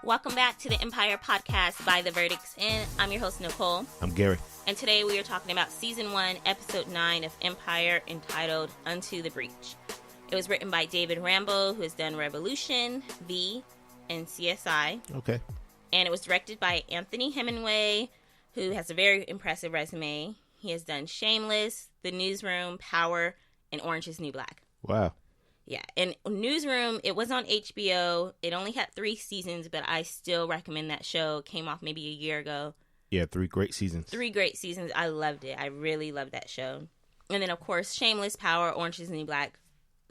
Welcome back to the Empire Podcast by The Verdict's In. I'm your host, Nicole. I'm Gary. And today we are talking about Season 1, Episode 9 of Empire, entitled Unto the Breach. It was written by David Rambo, who has done Revolution, V, and CSI. Okay. And it was directed by Anthony Hemingway, who has a very impressive resume. He has done Shameless, The Newsroom, Power, and Orange is the New Black. Wow. Yeah, and Newsroom, it was on HBO. It only had 3 seasons, but I still recommend that show. It came off maybe a year ago. Yeah, 3 great seasons. 3 great seasons. I loved it. I really loved that show. And then, of course, Shameless, Power, Orange is the New Black.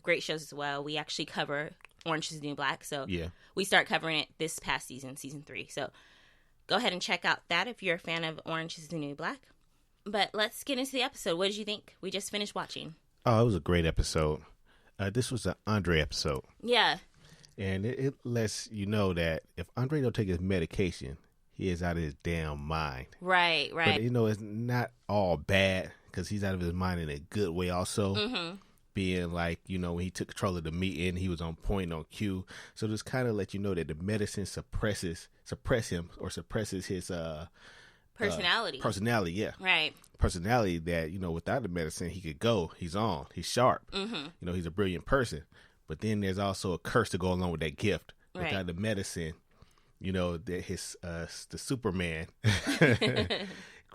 Great shows as well. We actually cover Orange is the New Black. So yeah, we start covering it this past season, Season 3. So go ahead and check out that if you're a fan of Orange is the New Black. But let's get into the episode. What did you think? We just finished watching. Oh, it was a great episode. This was an Andre episode. Yeah. And it lets you know that if Andre don't take his medication, he is out of his damn mind. Right. But, it's not all bad because he's out of his mind in a good way also. Mm-hmm. Being like, when he took control of the meeting, he was on point, on cue. So just kind of let you know that the medicine suppresses his personality. Personality, yeah. Right. Personality that, without the medicine, he could go. He's on. He's sharp. Mm-hmm. He's a brilliant person. But then there's also a curse to go along with that gift. Right. Without the medicine, that the Superman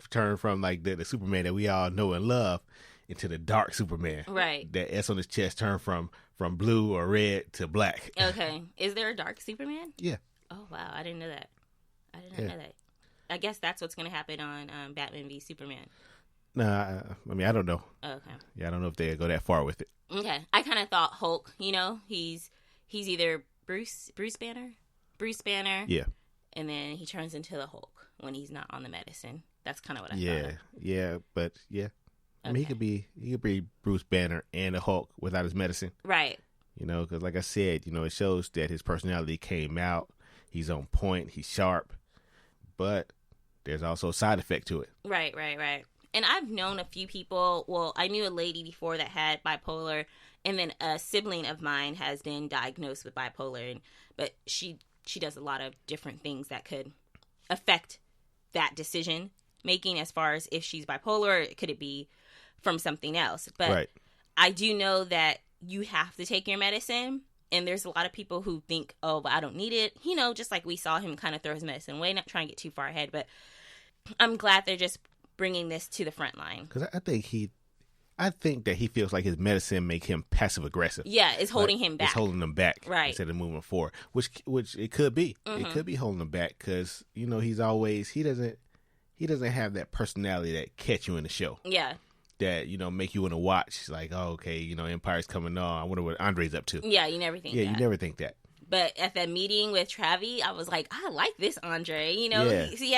turned from like the Superman that we all know and love into the dark Superman. Right. That S on his chest turned from blue or red to black. Okay. Is there a dark Superman? Yeah. Oh, wow. I didn't know that. I did not know that. I guess that's what's going to happen on Batman v Superman. Nah, I don't know. Okay. Yeah, I don't know if they go that far with it. Okay. I kind of thought Hulk, he's either Bruce Banner. Yeah. And then he turns into the Hulk when he's not on the medicine. That's kind of what I thought. Yeah, but yeah. I mean, Okay. he could be Bruce Banner and the Hulk without his medicine. Right. Because like I said, it shows that his personality came out. He's on point. He's sharp. But there's also a side effect to it. Right. And I've known a few people. Well, I knew a lady before that had bipolar, and then a sibling of mine has been diagnosed with bipolar. But she does a lot of different things that could affect that decision making as far as if she's bipolar, or could it be from something else. But right. I do know that you have to take your medicine. And there's a lot of people who think, oh, but I don't need it. Just like we saw him kind of throw his medicine away, not trying to get too far ahead. But I'm glad they're just bringing this to the front line. Because I think that he feels like his medicine make him passive aggressive. Yeah, it's holding him back. It's holding him back, right? Instead of moving forward, which it could be. Mm-hmm. It could be holding him back because he's always he doesn't have that personality that catch you in the show. Yeah. That make you want to watch. Like, oh, okay, Empire's coming on. I wonder what Andre's up to. Yeah, you never think. Yeah, that. you never think that. But at that meeting with Travi, I was like, I like this Andre. Yeah. He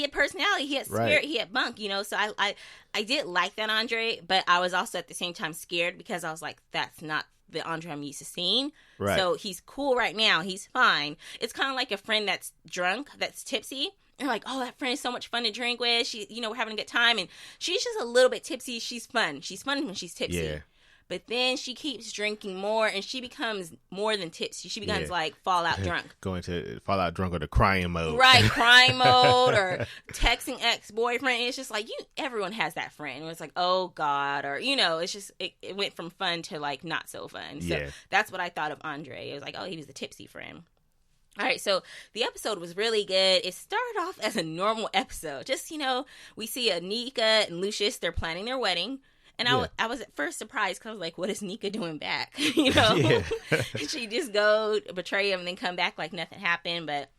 had personality, he had spirit, right. He had bunk. So I did like that Andre, but I was also at the same time scared because I was like, that's not the Andre I'm used to seeing. Right. So he's cool right now. He's fine. It's kind of like a friend that's drunk, that's tipsy. And like, oh, that friend is so much fun to drink with. She, we're having a good time, and she's just a little bit tipsy. She's fun. She's fun when she's tipsy. Yeah. But then she keeps drinking more, and she becomes more than tipsy. She becomes like Fallout drunk. Going to Fallout drunk or the crying mode. Right, crying mode or texting ex-boyfriend. It's just like, everyone has that friend. It's like, oh, God. Or, it's just, it went from fun to like not so fun. So that's what I thought of Andre. It was like, oh, he was the tipsy friend. All right, so the episode was really good. It started off as a normal episode. Just, we see Anika and Lucius, they're planning their wedding. And I was at first surprised because I was like, what is Nika doing back? Yeah. She just go betray him and then come back like nothing happened. But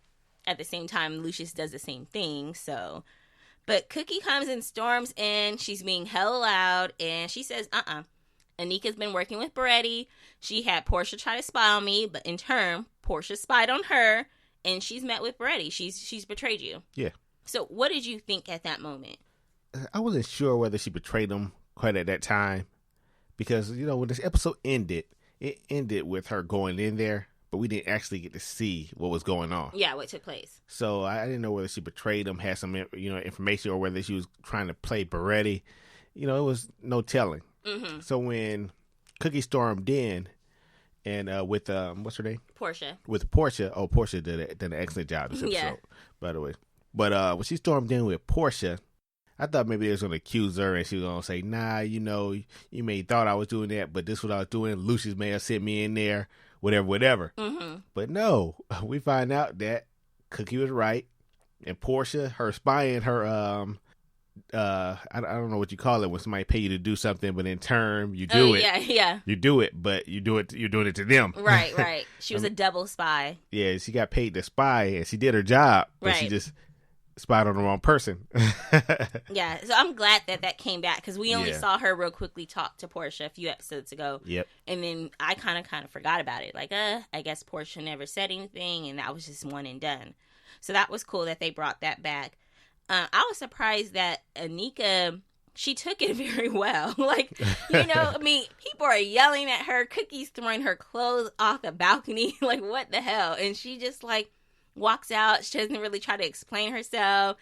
at the same time, Lucius does the same thing. So, but Cookie comes and storms in. She's being hella loud. And she says, Anika's been working with Beretti. She had Portia try to spy on me. But in turn, Portia spied on her. And she's met with Beretti. She's betrayed you. Yeah. So what did you think at that moment? I wasn't sure whether she betrayed him quite at that time, because when this episode ended, it ended with her going in there, but we didn't actually get to see what was going on. Yeah, what took place. So I didn't know whether she betrayed him, had some information, or whether she was trying to play Beretti. It was no telling. Mm-hmm. So when Cookie stormed in, And with what's her name? Portia. With Portia. Oh, Portia did an excellent job this episode, by the way. But when she stormed in with Portia, I thought maybe they was gonna accuse her and she was gonna say, "Nah, you know, you may thought I was doing that, but this is what I was doing. Lucius may have sent me in there, whatever." Mm-hmm. But no, we find out that Cookie was right, and Portia, her spying, her I don't know what you call it when somebody pay you to do something, but in turn you do it. Yeah. You do it, but you're doing it to them. Right. She was a double spy. Yeah, she got paid to spy, and she did her job, but she just spied on the wrong person. Yeah, so I'm glad that came back because we only saw her real quickly talk to Portia a few episodes ago. Yep. And then I kind of forgot about it. Like, I guess Portia never said anything, and that was just one and done. So that was cool that they brought that back. I was surprised that Anika, she took it very well. Like, you know, I mean, people are yelling at her. Cookie's throwing her clothes off the balcony. Like, what the hell? And she just, like, walks out. She doesn't really try to explain herself.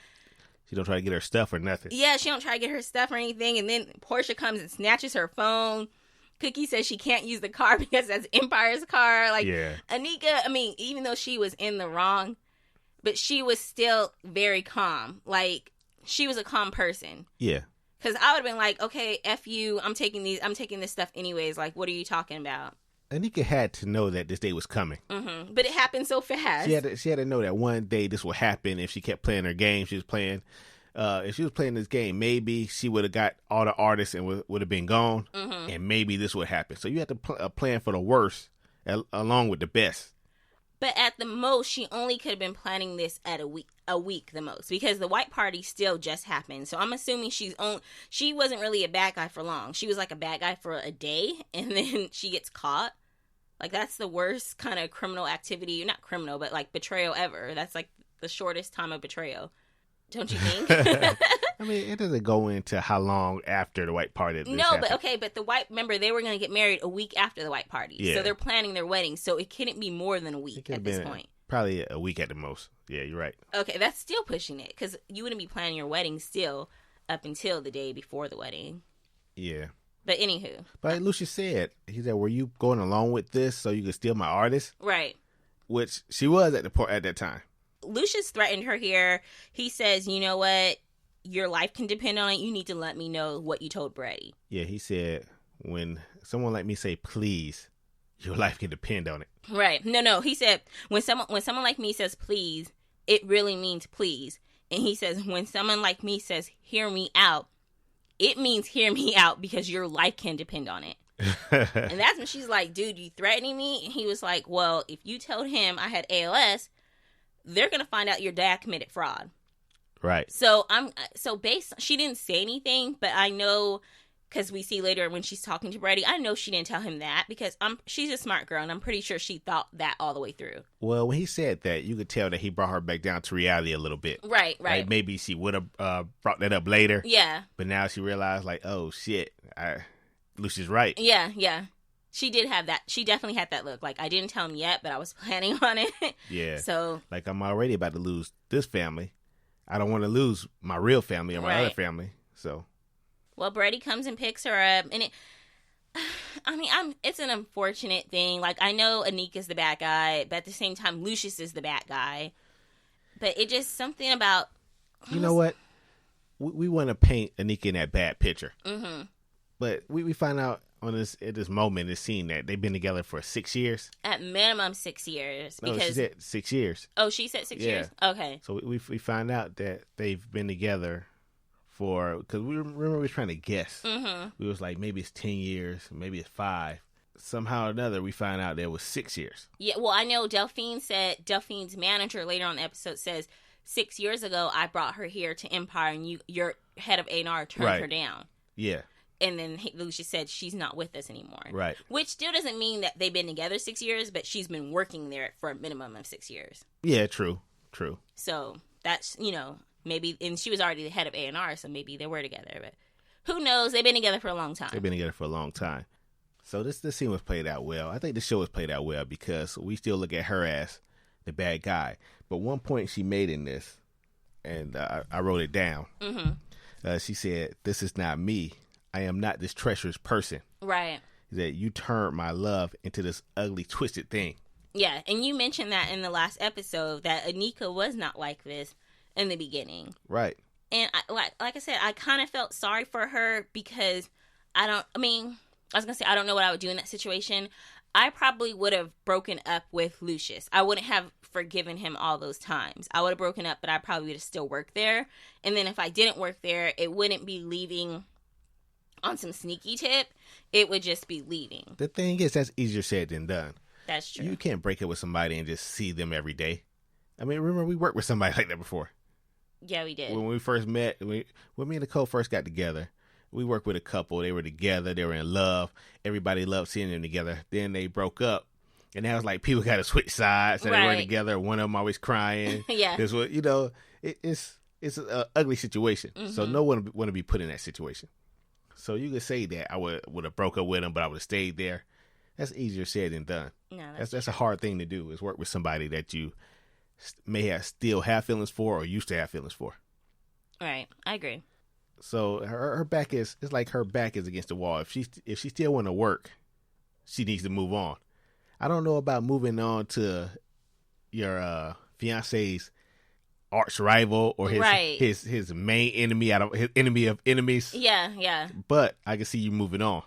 She don't try to get her stuff or nothing. Yeah, she don't try to get her stuff or anything. And then Portia comes and snatches her phone. Cookie says she can't use the car because that's Empire's car. Like, Anika, I mean, even though she was in the wrong, but she was still very calm. Like, she was a calm person. Yeah. Because I would have been like, okay, F you, I'm taking this stuff anyways. Like, what are you talking about? Anika had to know that this day was coming. Mm-hmm. But it happened so fast. She had to know that one day this would happen if she kept playing her game. She was playing, if she was playing this game, maybe she would have got all the artists and would have been gone. Mm-hmm. And maybe this would happen. So you had to plan for the worst along with the best. But at the most, she only could have been planning this at a week the most, because the white party still just happened. So I'm assuming she wasn't really a bad guy for long. She was like a bad guy for a day, and then she gets caught. Like, that's the worst kind of criminal activity. Not criminal, but like betrayal ever. That's like the shortest time of betrayal. Don't you think? I mean, it doesn't go into how long after the white party. But the remember, they were going to get married a week after the white party. Yeah. So they're planning their wedding. So it couldn't be more than a week at this point. Probably a week at the most. Yeah, you're right. Okay, that's still pushing it, because you wouldn't be planning your wedding still up until the day before the wedding. Yeah. But anywho. But like Lucius said, he said, were you going along with this so you could steal my artist? Right. Which she was at that time. Lucius threatened her here. He says, you know what? Your life can depend on it. You need to let me know what you told Brady. Yeah, he said, when someone like me say please, your life can depend on it. Right. No. He said, when someone like me says please, it really means please. And he says, when someone like me says hear me out, it means hear me out because your life can depend on it. And that's when she's like, dude, you threatening me? And he was like, well, if you told him I had ALS, they're going to find out your dad committed fraud. Right. So she didn't say anything, but I know, because we see later when she's talking to Brady, I know she didn't tell him that, because she's a smart girl, and I'm pretty sure she thought that all the way through. Well, when he said that, you could tell that he brought her back down to reality a little bit. Right. Like maybe she would have brought that up later. Yeah. But now she realized, like, oh, shit, Lucy's right. Yeah. She did have that. She definitely had that look. Like, I didn't tell him yet, but I was planning on it. Yeah. So, like, I'm already about to lose this family. I don't want to lose my real family or my other family. So, well, Brady comes and picks her up, and it's an unfortunate thing. Like, I know Anika's the bad guy, but at the same time, Lucius is the bad guy. But it just something about. You know what? We want to paint Anika in that bad picture. Mm-hmm. But we find out at this moment, this scene, that they've been together for 6 years. At minimum 6 years. Because she said 6 years. Oh, she said 6 years? Okay. So we find out that they've been together for, because we were trying to guess. Mm-hmm. We was like, maybe it's 10 years, maybe it's 5. Somehow or another, we find out there was 6 years. Yeah, well, I know Delphine's manager later on in the episode says, 6 years ago, I brought her here to Empire, and your head of A&R turned her down. Yeah. And then Lucius said she's not with us anymore. Right. Which still doesn't mean that they've been together 6 years, but she's been working there for a minimum of 6 years. Yeah, true. So that's, maybe, and she was already the head of A&R, so maybe they were together. But who knows? They've been together for a long time. So this scene was played out well. I think the show was played out well because we still look at her as the bad guy. But one point she made in this, and I wrote it down. Mm-hmm. She said, "This is not me. I am not this treacherous person." Right. is that you turned my love into this ugly, twisted thing. Yeah, and you mentioned that in the last episode that Anika was not like this in the beginning. Right. And like I said, I kind of felt sorry for her because I don't know what I would do in that situation. I probably would have broken up with Lucius. I wouldn't have forgiven him all those times. I would have broken up, but I probably would have still worked there. And then if I didn't work there, it wouldn't be leaving on some sneaky tip. It would just be leaving. The thing is, that's easier said than done. That's true. You can't break up with somebody and just see them every day. I mean, remember, we worked with somebody like that before. Yeah, we did. When we first met, when me and Nicole first got together, we worked with a couple. They were together. They were in love. Everybody loved seeing them together. Then they broke up. And now it's like people got to switch sides. And they weren't together. One of them always crying. Yeah. This was, it's an ugly situation. Mm-hmm. So no one want to be put in that situation. So you could say that I would have broke up with them, but I would have stayed there. That's easier said than done. No, that's a hard thing to do, is work with somebody that you may still have feelings for or used to have feelings for. Right. I agree. So her back it's like her back is against the wall. If she still want to work, she needs to move on. I don't know about moving on to your fiance's arch rival or his main enemy out of his enemy of enemies. Yeah, yeah. But I can see you moving on.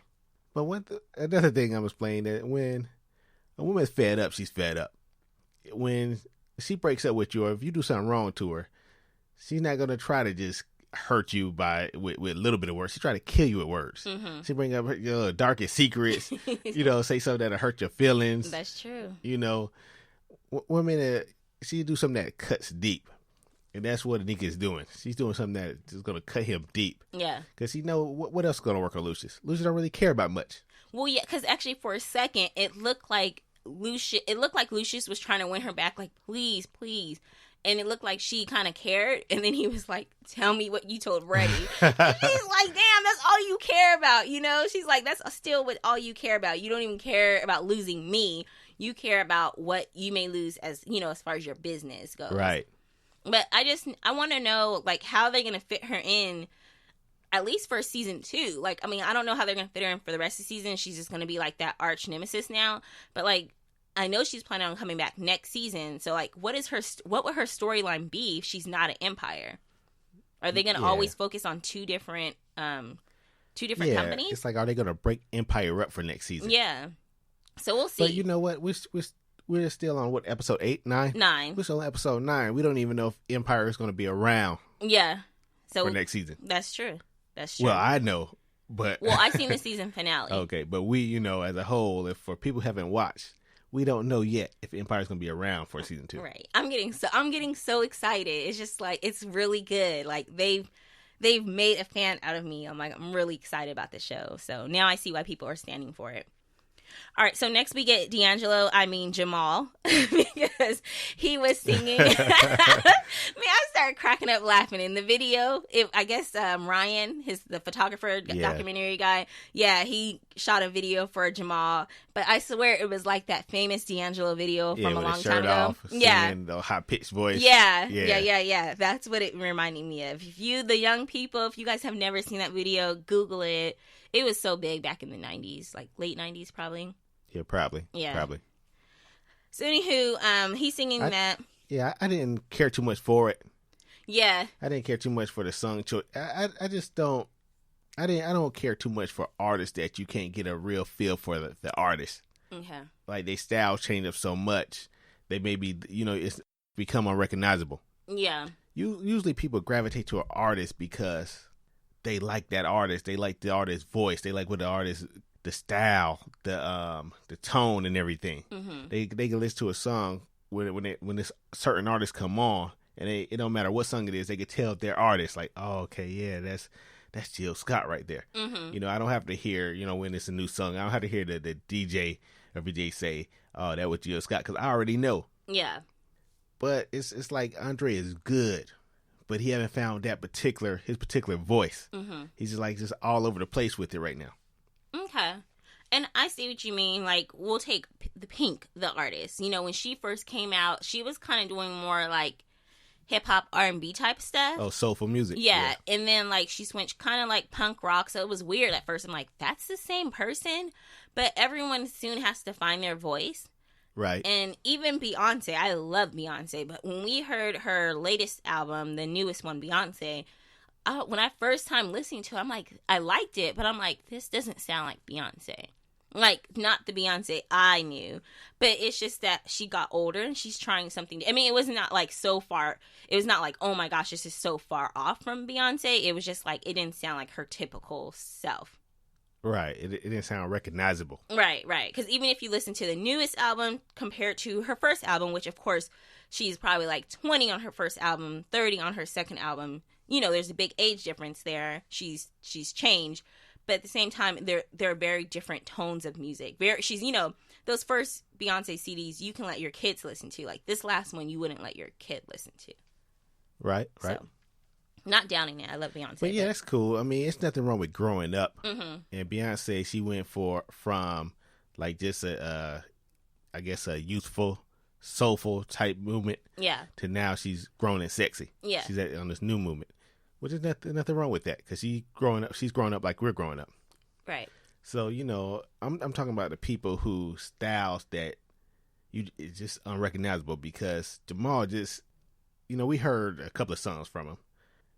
But another thing I'm explaining, that when a woman's fed up, she's fed up. When she breaks up with you, or if you do something wrong to her, she's not gonna try to just hurt you with a little bit of words. She try to kill you with words. Mm-hmm. She bring up your darkest secrets. Say something that'll hurt your feelings. That's true. Women, she do something that cuts deep. And that's what Anika is doing. She's doing something that is going to cut him deep. Yeah. Because what else is going to work on Lucius? Lucius don't really care about much. Well, yeah, because actually for a second, it looked like Lucius was trying to win her back, like, please, please. And it looked like she kind of cared. And then he was like, tell me what you told Reddy. And she's like, damn, that's all you care about, She's like, that's still what all you care about. You don't even care about losing me. You care about what you may lose as far as your business goes. Right. But I want to know, like, how they're going to fit her in, at least for season 2. Like, I mean, I don't know how they're going to fit her in for the rest of the season. She's just going to be, like, that arch nemesis now. But, like, I know she's planning on coming back next season. So, like, what would her storyline be if she's not an Empire? Are they going to always focus on two different companies? It's like, are they going to break Empire up for next season? Yeah. So we'll see. But you know what? We're still on episode 8, 9? 9. We're still on episode 9. We don't even know if Empire is going to be around. Yeah. So for next season. That's true. Well, I know, but I've seen the season finale. Okay, but we, as a whole, if for people who haven't watched, we don't know yet if Empire is going to be around for season 2. Right. I'm getting so excited. It's just like, it's really good. Like they've made a fan out of me. I'm really excited about the show. So now I see why people are standing for it. All right, so next we get Jamal, because he was singing. Man, I started cracking up laughing in the video. I guess Ryan, the photographer, documentary guy, he shot a video for Jamal. But I swear it was like that famous D'Angelo video from a long time ago. The high-pitched voice. Yeah. That's what it reminded me of. If you guys have never seen that video, Google it. It was so big back in the 90s, like late 90s probably. Yeah, probably. Yeah. Probably. So anywho, he's singing that. Yeah, I didn't care too much for it. Yeah. I didn't care too much for the song choice. I just don't. I don't care too much for artists that you can't get a real feel for the artist. Okay. Like, they style change up so much, they may be, it's become unrecognizable. Yeah. Usually people gravitate to an artist because they like that artist. They like the artist's voice. They like what the style, the tone and everything. Mm-hmm. They can listen to a song when this certain artists come on, and it don't matter what song it is, they can tell their artist, like, oh, okay, yeah, that's Jill Scott right there. Mm-hmm. I don't have to hear, when it's a new song, I don't have to hear the DJ or VJ say, oh, that was Jill Scott, because I already know. Yeah. But it's like Andre is good, but he haven't found his particular voice. Mm-hmm. He's just all over the place with it right now. Okay. And I see what you mean. Like, we'll take the Pink, the artist. When she first came out, she was kind of doing more like hip hop R&B type stuff. Oh, soulful music. Yeah. And then like she switched kind of like punk rock, so it was weird at first. I'm like, that's the same person, but everyone soon has to find their voice. Right. And even Beyonce, I love Beyonce, but when we heard her latest album, the newest one, Beyonce, when I first time listening to it, I'm like, I liked it, but I'm like, this doesn't sound like Beyonce. Like, not the Beyonce I knew, but it's just that she got older and she's trying something. I mean, it was not like so far. It was not like, oh my gosh, this is so far off from Beyonce. It was just like, it didn't sound like her typical self. Right. It didn't sound recognizable. Right. Because even if you listen to the newest album compared to her first album, which of course she's probably like 20 on her first album, 30 on her second album, you know, there's a big age difference there. She's changed. But at the same time, they're very different tones of music. She's, you know, those first Beyonce CDs you can let your kids listen to. Like this last one, you wouldn't let your kid listen to. Right. So, not downing it. I love Beyonce. But yeah, that's cool. I mean, it's nothing wrong with growing up. Mm-hmm. And Beyonce, she went from like just I guess a youthful, soulful type movement. Yeah. To now she's grown and sexy. Yeah. She's on this new movement. Which is nothing wrong with that, because she's growing up like we're growing up. Right. So, you know, I'm talking about the people who styles that it's just unrecognizable, because Jamal just, you know, we heard a couple of songs from him,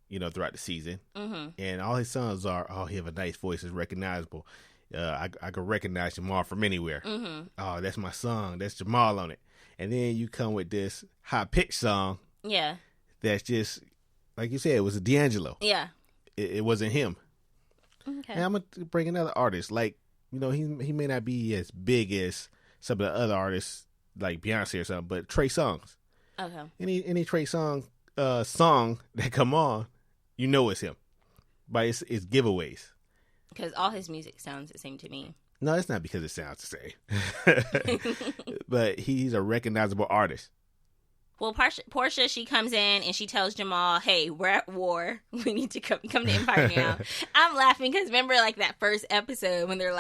you know, throughout the season. Mm-hmm. And all his songs are, oh, he have a nice voice, is recognizable. I could recognize Jamal from anywhere. Mm-hmm. Oh, that's my song. That's Jamal on it. And then you come with this high-pitched song. Yeah. That's just... Like you said, it was a D'Angelo. Yeah. It wasn't him. Okay. And I'm going to bring another artist. Like, you know, he may not be as big as some of the other artists, like Beyonce or something, but Trey Songz. Okay. Any Trey Songz song that come on, you know it's him. But it's giveaways. Because all his music sounds the same to me. No, it's not because it sounds the same. But he's a recognizable artist. Well, Portia, she comes in and she tells Jamal, hey, we're at war. We need to come to Empire now. I'm laughing because remember like that first episode when they're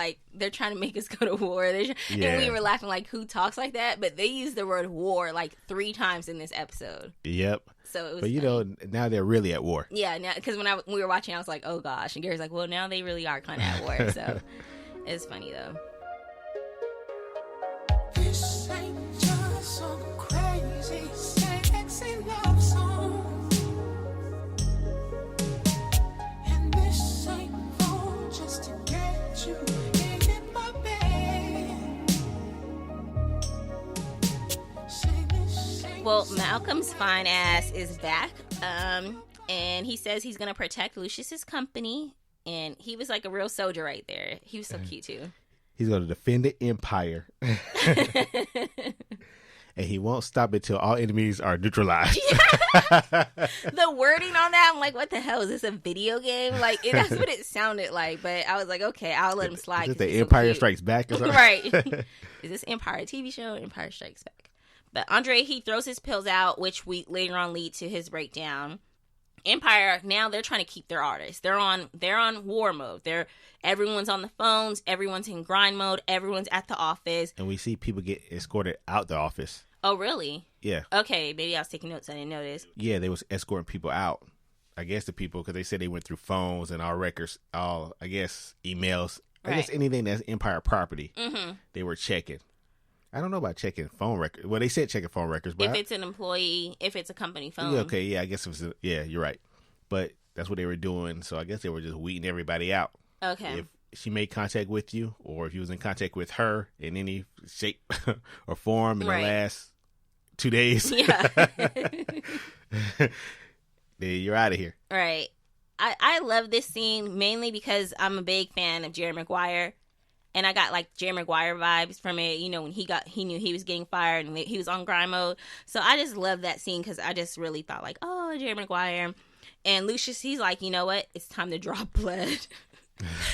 trying to make us go to war. And we were laughing like, who talks like that? But they used the word war like 3 times in this episode. Yep. So it was But you know, now they're really at war. Yeah, because when we were watching, I was like, oh gosh. And Gary's like, well, now they really are kind of at war. So it's funny though. This ain't just some crazy sexy love song, and this ain't for just to get you in my bed. Well, Malcolm's fine ass is back, and he says he's gonna protect Lucius's company, and he was like a real soldier right there. He was so cute too. He's going to defend the empire. And he won't stop until all enemies are neutralized. The wording on that, I'm like, what the hell? Is this a video game? Like, that's what it sounded like. But I was like, okay, I'll let him slide. Is this the Empire Strikes Back or something? Right. Is this Empire TV show? Empire Strikes Back. But Andre, he throws his pills out, which we later on lead to his breakdown. Empire, now they're trying to keep their artists. They're on war mode. Everyone's on the phones, everyone's in grind mode, everyone's at the office. And we see people get escorted out the office. Oh, really? Yeah. Okay, maybe I was taking notes. I didn't notice. Yeah, they was escorting people out. I guess the people, because they said they went through phones and all records, all, I guess, emails. I guess anything that's Empire property, they were checking. I don't know about checking phone records. Well, they said checking phone records. But if it's an employee, if it's a company phone. Yeah, okay, yeah, I guess it was, yeah, you're right. But that's what they were doing. So I guess they were just weeding everybody out. Okay. If she made contact with you, or if you was in contact with her in any shape or form in the last 2 days, yeah, then you're out of here. Right. I love this scene mainly because I'm a big fan of Jerry Maguire. And I got like Jerry Maguire vibes from it, you know, when he knew he was getting fired and he was on grind mode. So I just love that scene because I just really thought like, oh, Jerry Maguire. And Lucius, he's like, you know what? It's time to draw blood.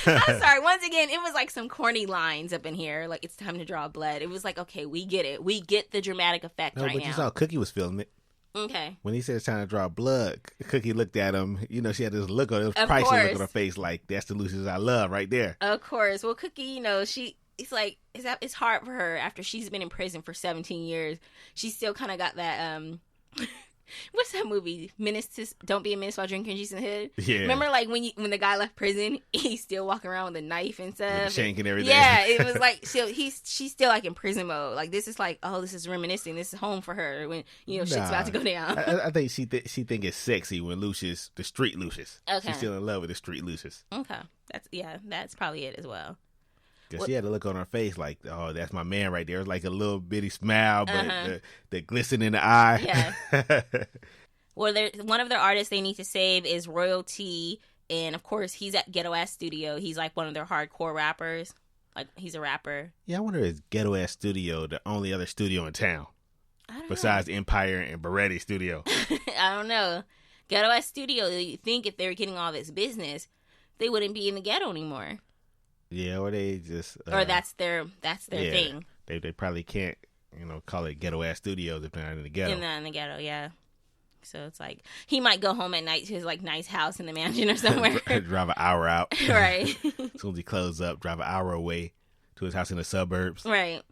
I'm sorry. Once again, it was like some corny lines up in here. Like, it's time to draw blood. It was like, okay, we get it. We get the dramatic effect right now. No, but you saw Cookie was feeling it. Okay. When he said it's time to draw blood, Cookie looked at him. You know, she had this look on, this priceless look on her face, like, that's the Lucius I love right there. Of course. Well, Cookie, you know, it's like, it's hard for her after she's been in prison for 17 years. She still kind of got that, What's that movie? Don't be a menace while drinking juice in the hood. Yeah. Remember, like when the guy left prison, he's still walking around with a knife and stuff, with the shank and everything. Yeah, it was like she's still like in prison mode. Like this is like, oh, this is reminiscing. This is home for her when shit's about to go down. I think she think it's sexy when Lucius, the street Lucius. Okay. She's still in love with the street Lucius. Okay, that's probably it as well. Because she had a look on her face like, oh, that's my man right there. It's like a little bitty smile, but the glisten in the eye. Yeah. Well, one of their artists they need to save is Royalty. And, of course, he's at Ghetto Ass Studio. He's, like, one of their hardcore rappers. Like, he's a rapper. Yeah, I wonder if Ghetto Ass Studio the only other studio in town? Besides Empire and Beretti Studio. I don't know. Ghetto Ass Studio, you think if they were getting all this business, they wouldn't be in the ghetto anymore. Yeah, or they just... or that's their thing. They probably can't, call it Ghetto Ass Studios if they're not in the ghetto. Not in the ghetto, yeah. So it's like, he might go home at night to his, like, nice house in the mansion or somewhere. Drive an hour out. Right. As soon as he closes up, drive an hour away to his house in the suburbs. Right.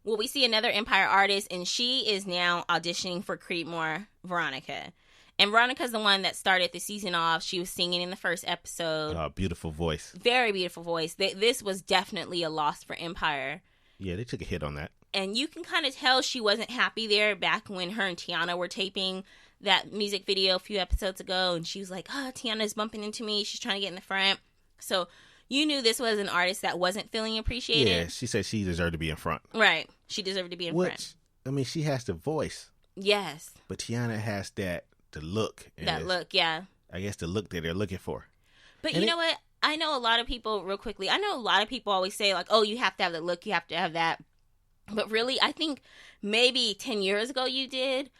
Well, we see another Empire artist, and she is now auditioning for Creedmoor, Veronica. And Veronica's the one that started the season off. She was singing in the first episode. Beautiful voice. Very beautiful voice. This was definitely a loss for Empire. Yeah, they took a hit on that. And you can kind of tell she wasn't happy there back when her and Tiana were taping that music video a few episodes ago. And she was like, oh, Tiana's bumping into me. She's trying to get in the front. So you knew this was an artist that wasn't feeling appreciated. Yeah, she said she deserved to be in front. Right. She deserved to be in front. I mean, she has the voice. Yes. But Tiana has the look. That look, yeah. I guess the look that they're looking for. But you know what? I know a lot of people, real quickly, always say, like, oh, you have to have the look, you have to have that. But really, I think maybe 10 years ago you did.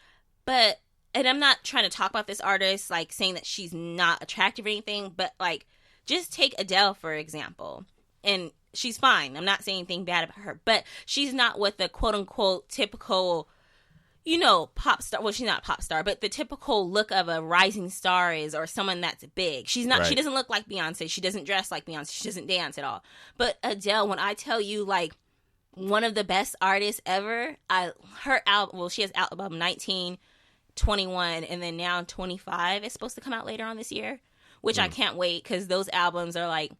But, and I'm not trying to talk about this artist, like, saying that she's not attractive or anything, but, like, just take Adele, for example. And she's fine. I'm not saying anything bad about her. But she's not what the quote-unquote typical... pop star. Well, she's not a pop star, but the typical look of a rising star is, or someone that's big. She's not. Right. She doesn't look like Beyonce. She doesn't dress like Beyonce. She doesn't dance at all. But Adele, when I tell you, like, one of the best artists ever, her album. Well, she has album 19, 21, and then now 25 is supposed to come out later on this year, which I can't wait because those albums are like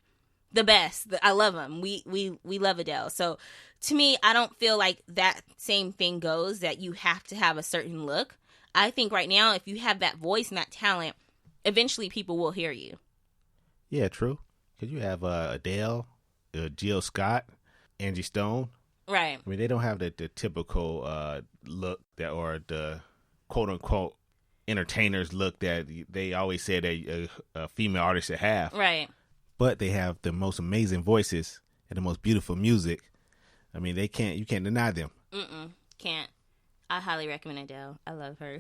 the best. I love them. We love Adele. So to me, I don't feel like that same thing goes that you have to have a certain look. I think right now, if you have that voice and that talent, eventually people will hear you. Yeah, true. Because you have Adele, Jill Scott, Angie Stone. Right. I mean, they don't have the typical look that, or the quote-unquote entertainers look that they always say that a female artist should have. Right. But they have the most amazing voices and the most beautiful music. I mean, you can't deny them. Can't. I highly recommend Adele. I love her.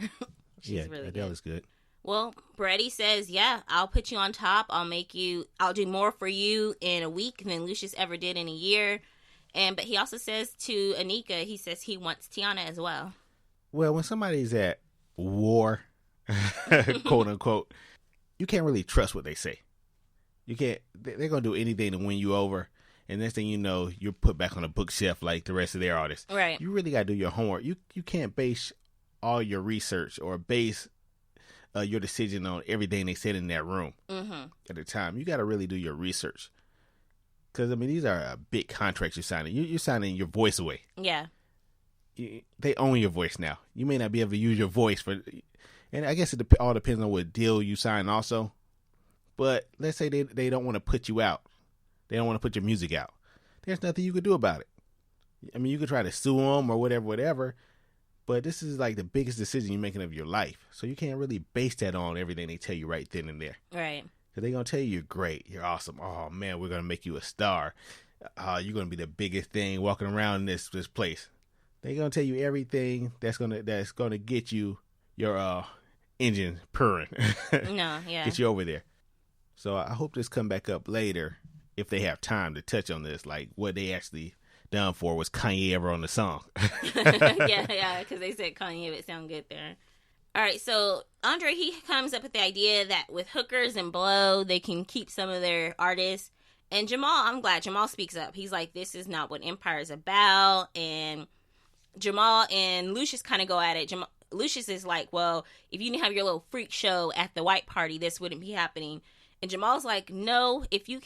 She's really Adele good. Is good. Well, Brady says, yeah, I'll put you on top. I'll do more for you in a week than Lucius ever did in a year. But he also says to Anika, he says he wants Tiana as well. Well, when somebody's at war, quote unquote, you can't really trust what they say. You can't. They're gonna do anything to win you over. And next thing you know, you're put back on a bookshelf like the rest of their artists. Right. You really got to do your homework. You can't base all your research or base your decision on everything they said in that room at the time. You got to really do your research. Because, I mean, these are big contracts you're signing. You're signing your voice away. Yeah. They own your voice now. You may not be able to use your voice for... And I guess it all depends on what deal you sign also. But let's say they don't want to put you out. They don't want to put your music out. There's nothing you could do about it. I mean, you could try to sue them or whatever. But this is like the biggest decision you're making of your life. So you can't really base that on everything they tell you right then and there. Right. Because they're going to tell you you're great. You're awesome. Oh, man, we're going to make you a star. You're going to be the biggest thing walking around this place. They're going to tell you everything that's going to get you your engine purring. No, yeah. Get you over there. So I hope this come back up later if they have time to touch on this, like what they actually done for. Was Kanye ever on the song? yeah, because they said Kanye would sound good there. All right, so Andre, he comes up with the idea that with hookers and blow, they can keep some of their artists. And Jamal, I'm glad Jamal speaks up. He's like, this is not what Empire is about. And Jamal and Lucius kind of go at it. Lucius is like, well, if you didn't have your little freak show at the white party, this wouldn't be happening. And Jamal's like, no, if you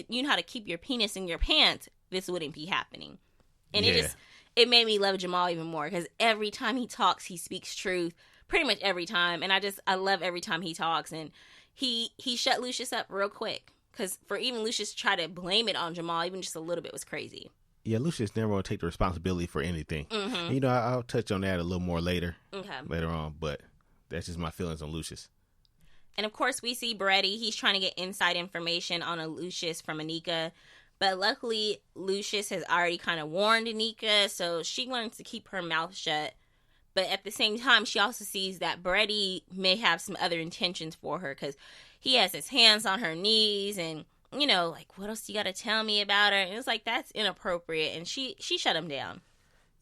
you know how to keep your penis in your pants, this wouldn't be happening. And it made me love Jamal even more because every time he talks, he speaks truth. Pretty much every time. And I love every time he talks. And he shut Lucius up real quick. Because for even Lucius to try to blame it on Jamal, even just a little bit, was crazy. Yeah, Lucius never want to take the responsibility for anything. Mm-hmm. You know, I'll touch on that a little more later on. But that's just my feelings on Lucius. And of course, we see Brady. He's trying to get inside information on a Lucius from Anika. But luckily, Lucius has already kind of warned Anika. So she learns to keep her mouth shut. But at the same time, she also sees that Brady may have some other intentions for her because he has his hands on her knees and, you know, like, what else you got to tell me about her? And it's like, that's inappropriate. And she shut him down.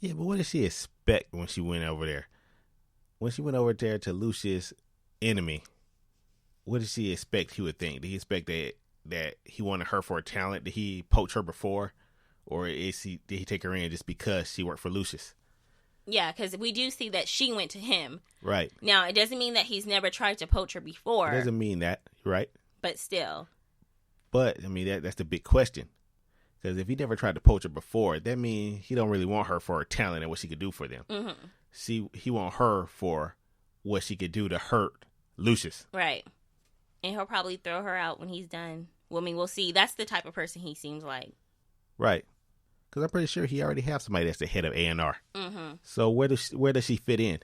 Yeah, but what did she expect when she went over there? When she went over there to Lucius' enemy, what did she expect he would think? Did he expect that he wanted her for a talent? Did he poach her before? Or did he take her in just because she worked for Lucius? Yeah, because we do see that she went to him. Right. Now, it doesn't mean that he's never tried to poach her before. It doesn't mean that, right? But still. But, I mean, that's the big question. Because if he never tried to poach her before, that means he don't really want her for her talent and what she could do for them. Mm-hmm. He want her for what she could do to hurt Lucius. Right. And he'll probably throw her out when he's done. Well, I mean, we'll see. That's the type of person he seems like. Right. Because I'm pretty sure he already has somebody that's the head of A&R. Mm-hmm. So where does she fit in?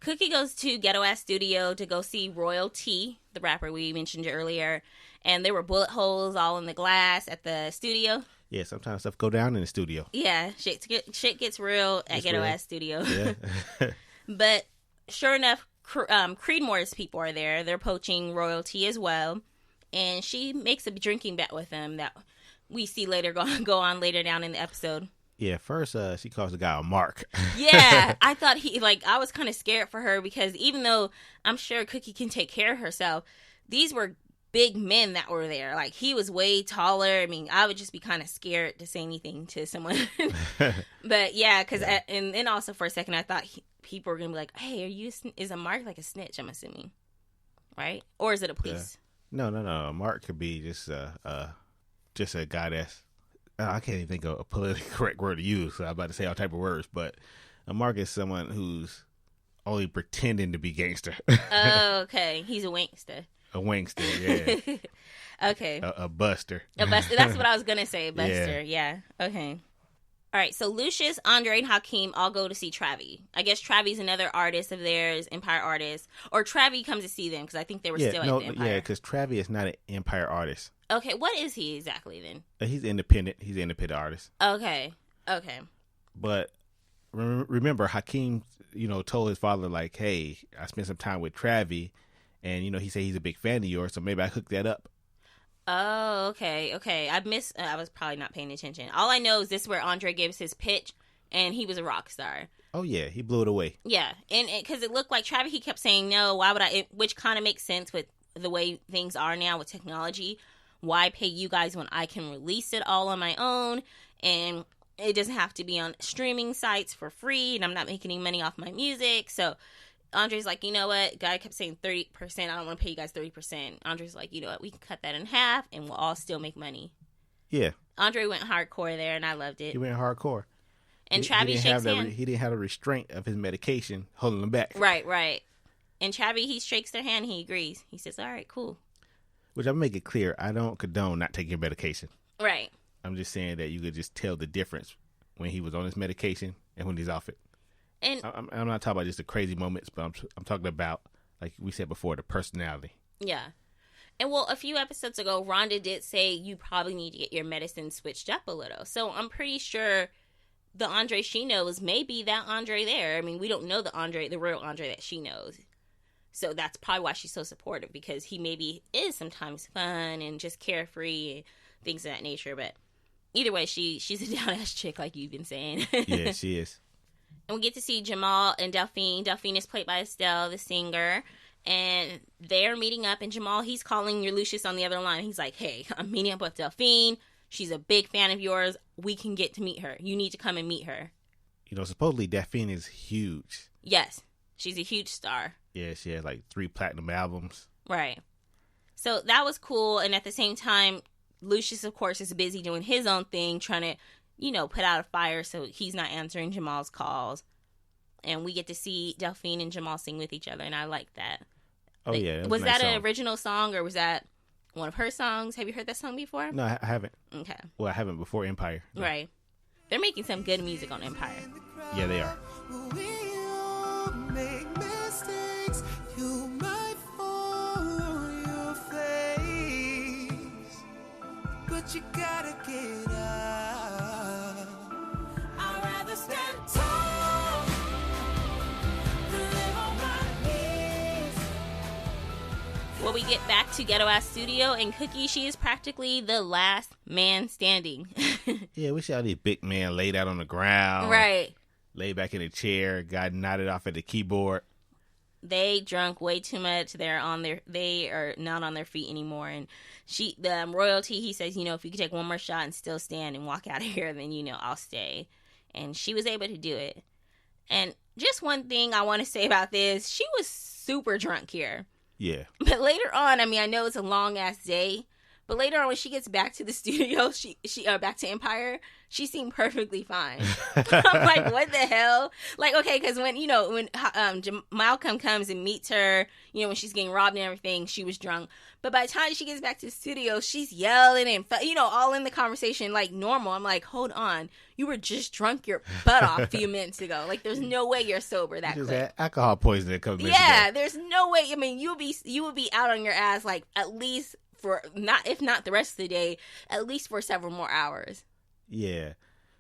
Cookie goes to Ghetto Ass Studio to go see Royal T, the rapper we mentioned earlier. And there were bullet holes all in the glass at the studio. Yeah, sometimes stuff go down in the studio. Yeah, shit gets real at Ghetto Ass Studio. Yeah. But sure enough, Creedmoor's people are there. They're poaching Royal T as well. And she makes a drinking bet with them that we see later go on later down in the episode. Yeah, first she calls the guy a Mark. Yeah, I thought I was kind of scared for her because even though I'm sure Cookie can take care of herself, these were big men that were there. Like, he was way taller. I mean, I would just be kind of scared to say anything to someone. But yeah, because and then also for a second I thought people were gonna be like, "Hey, is a Mark like a snitch?" I'm assuming, right? Or is it a police? No. Mark could be just a guy that's I can't even think of a politically correct word to use. So I'm about to say all type of words, but a Mark is someone who's only pretending to be gangster. Oh, okay. He's a wankster. A wankster, yeah. Okay. A buster. A buster. That's what I was gonna say. Buster. Yeah. Okay. All right. So Lucius, Andre, and Hakeem all go to see Travi. I guess Travi's another artist of theirs, Empire artist, or Travi comes to see them because I think they were still at the Empire. Yeah, because Travi is not an Empire artist. Okay, what is he exactly then? He's independent. He's an independent artist. Okay. But remember, Hakeem, told his father, like, hey, I spent some time with Travi, and, he said he's a big fan of yours, so maybe I hooked that up. Oh, okay. I was probably not paying attention. All I know is this is where Andre gives his pitch, and he was a rock star. Oh, yeah, he blew it away. Yeah, and because it looked like Travi, he kept saying, no, why would I, which kind of makes sense with the way things are now with technology. Why pay you guys when I can release it all on my own? And it doesn't have to be on streaming sites for free. And I'm not making any money off my music. So Andre's like, you know what? Guy kept saying 30%. I don't want to pay you guys 30%. Andre's like, you know what? We can cut that in half and we'll all still make money. Yeah. Andre went hardcore there and I loved it. He went hardcore. And Travi shakes hand. He didn't have a restraint of his medication holding him back. Right. And Travi, he shakes their hand. He agrees. He says, all right, cool. Which I'll make it clear, I don't condone not taking medication. Right. I'm just saying that you could just tell the difference when he was on his medication and when he's off it. And I'm not talking about just the crazy moments, but I'm talking about, like we said before, the personality. Yeah. And well, a few episodes ago, Rhonda did say you probably need to get your medicine switched up a little. So I'm pretty sure the Andre she knows may be that Andre there. I mean, we don't know the real Andre that she knows. So that's probably why she's so supportive, because he maybe is sometimes fun and just carefree and things of that nature. But either way, she's a down-ass chick, like you've been saying. Yeah, she is. And we get to see Jamal and Delphine. Delphine is played by Estelle, the singer. And they're meeting up. And Jamal, he's calling your Lucius on the other line. He's like, hey, I'm meeting up with Delphine. She's a big fan of yours. We can get to meet her. You need to come and meet her. Supposedly Delphine is huge. Yes. She's a huge star. Yeah, she has like 3 platinum albums. Right. So that was cool. And at the same time, Lucius, of course, is busy doing his own thing, trying to, put out a fire, so he's not answering Jamal's calls. And we get to see Delphine and Jamal sing with each other, and I like that. Oh, yeah. Was that an original song, or was that one of her songs? Have you heard that song before? No, I haven't. Okay. Well, I haven't before Empire. No. Right. They're making some good music on Empire. Yeah, they are. We all make mistakes. You might fall on your face, but you gotta get up. I'd rather stand tall than live on my knees. Well, we get back to Ghetto Ass Studio, and Cookie, she is practically the last man standing. Yeah, we see all these big men laid out on the ground. Right. Laid back in a chair, got nodded off at the keyboard. They drunk way too much. They are not on their feet anymore. And the royalty, he says, if you could take one more shot and still stand and walk out of here, then, I'll stay. And she was able to do it. And just one thing I want to say about this, she was super drunk here. Yeah. But later on, I know it's a long ass day, but later on when she gets back to the studio, she back to Empire, she seemed perfectly fine. I'm like, what the hell? Like, okay, because when Malcolm comes and meets her, when she's getting robbed and everything, she was drunk. But by the time she gets back to the studio, she's yelling and, all in the conversation like normal. I'm like, hold on. You were just drunk your butt off a few minutes ago. Like, there's no way you're sober that quick. You just had alcohol poisoning a couple minutes ago. Yeah, there's no way. You would be out on your ass, like, at least for, if not the rest of the day, at least for several more hours. Yeah.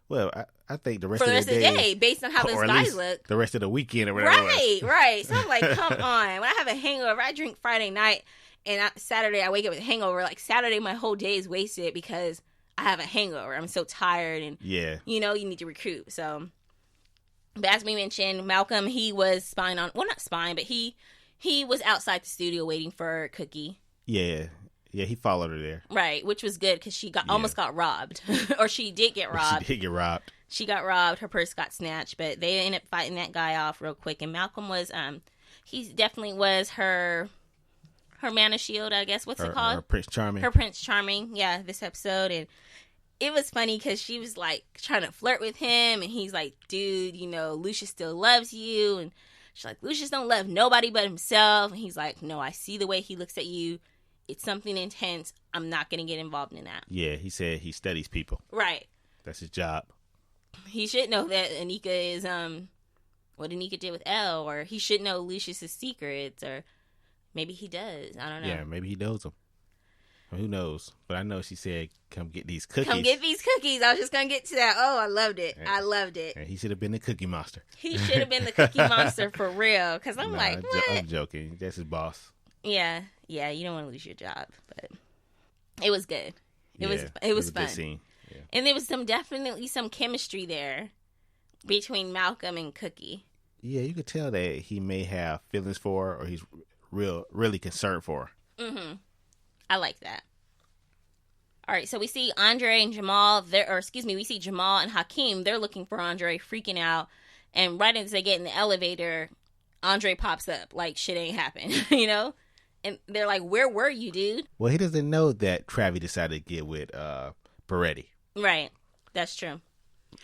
Well, I think the rest for of the day, based on how those guys look. The rest of the weekend or whatever. Right. So I'm like, come on. When I have a hangover, I drink Friday night, and Saturday I wake up with a hangover. Like, Saturday, my whole day is wasted because I have a hangover. I'm so tired, and yeah, you need to recoup. So, but as we mentioned, Malcolm, he was spying on. Well, not spying, but he was outside the studio waiting for Cookie. Yeah. Yeah, he followed her there. Right, which was good because she almost got robbed. Or she did get robbed. She did get robbed. She got robbed. Her purse got snatched. But they ended up fighting that guy off real quick. And Malcolm was, he definitely was her man of S.H.I.E.L.D., I guess. What's it called? Her Prince Charming. Her Prince Charming, yeah, this episode. And it was funny because she was, like, trying to flirt with him. And he's like, dude, Lucius still loves you. And she's like, Lucius don't love nobody but himself. And he's like, no, I see the way he looks at you. It's something intense. I'm not going to get involved in that. Yeah, he said he studies people. Right. That's his job. He should know that Anika is, what Anika did with Elle, or he should know Lucius's secrets, or maybe he does. I don't know. Yeah, maybe he knows them. Who knows? But I know she said, come get these cookies. Come get these cookies. I was just going to get to that. Oh, I loved it. I loved it. And he should have been the cookie monster. He should have been the cookie monster for real. Because I'm like, what? I'm joking. That's his boss. Yeah, you don't want to lose your job, but it was good. It was fun. A good scene. Yeah. And there was definitely some chemistry there between Malcolm and Cookie. Yeah, you could tell that he may have feelings for her, or he's really concerned for her. Mm-hmm. I like that. All right, so we see Andre and Jamal we see Jamal and Hakeem. They're looking for Andre, freaking out, and right as they get in the elevator, Andre pops up like shit ain't happened, And they're like, where were you, dude? Well, he doesn't know that Travi decided to get with Peretti. Right. That's true.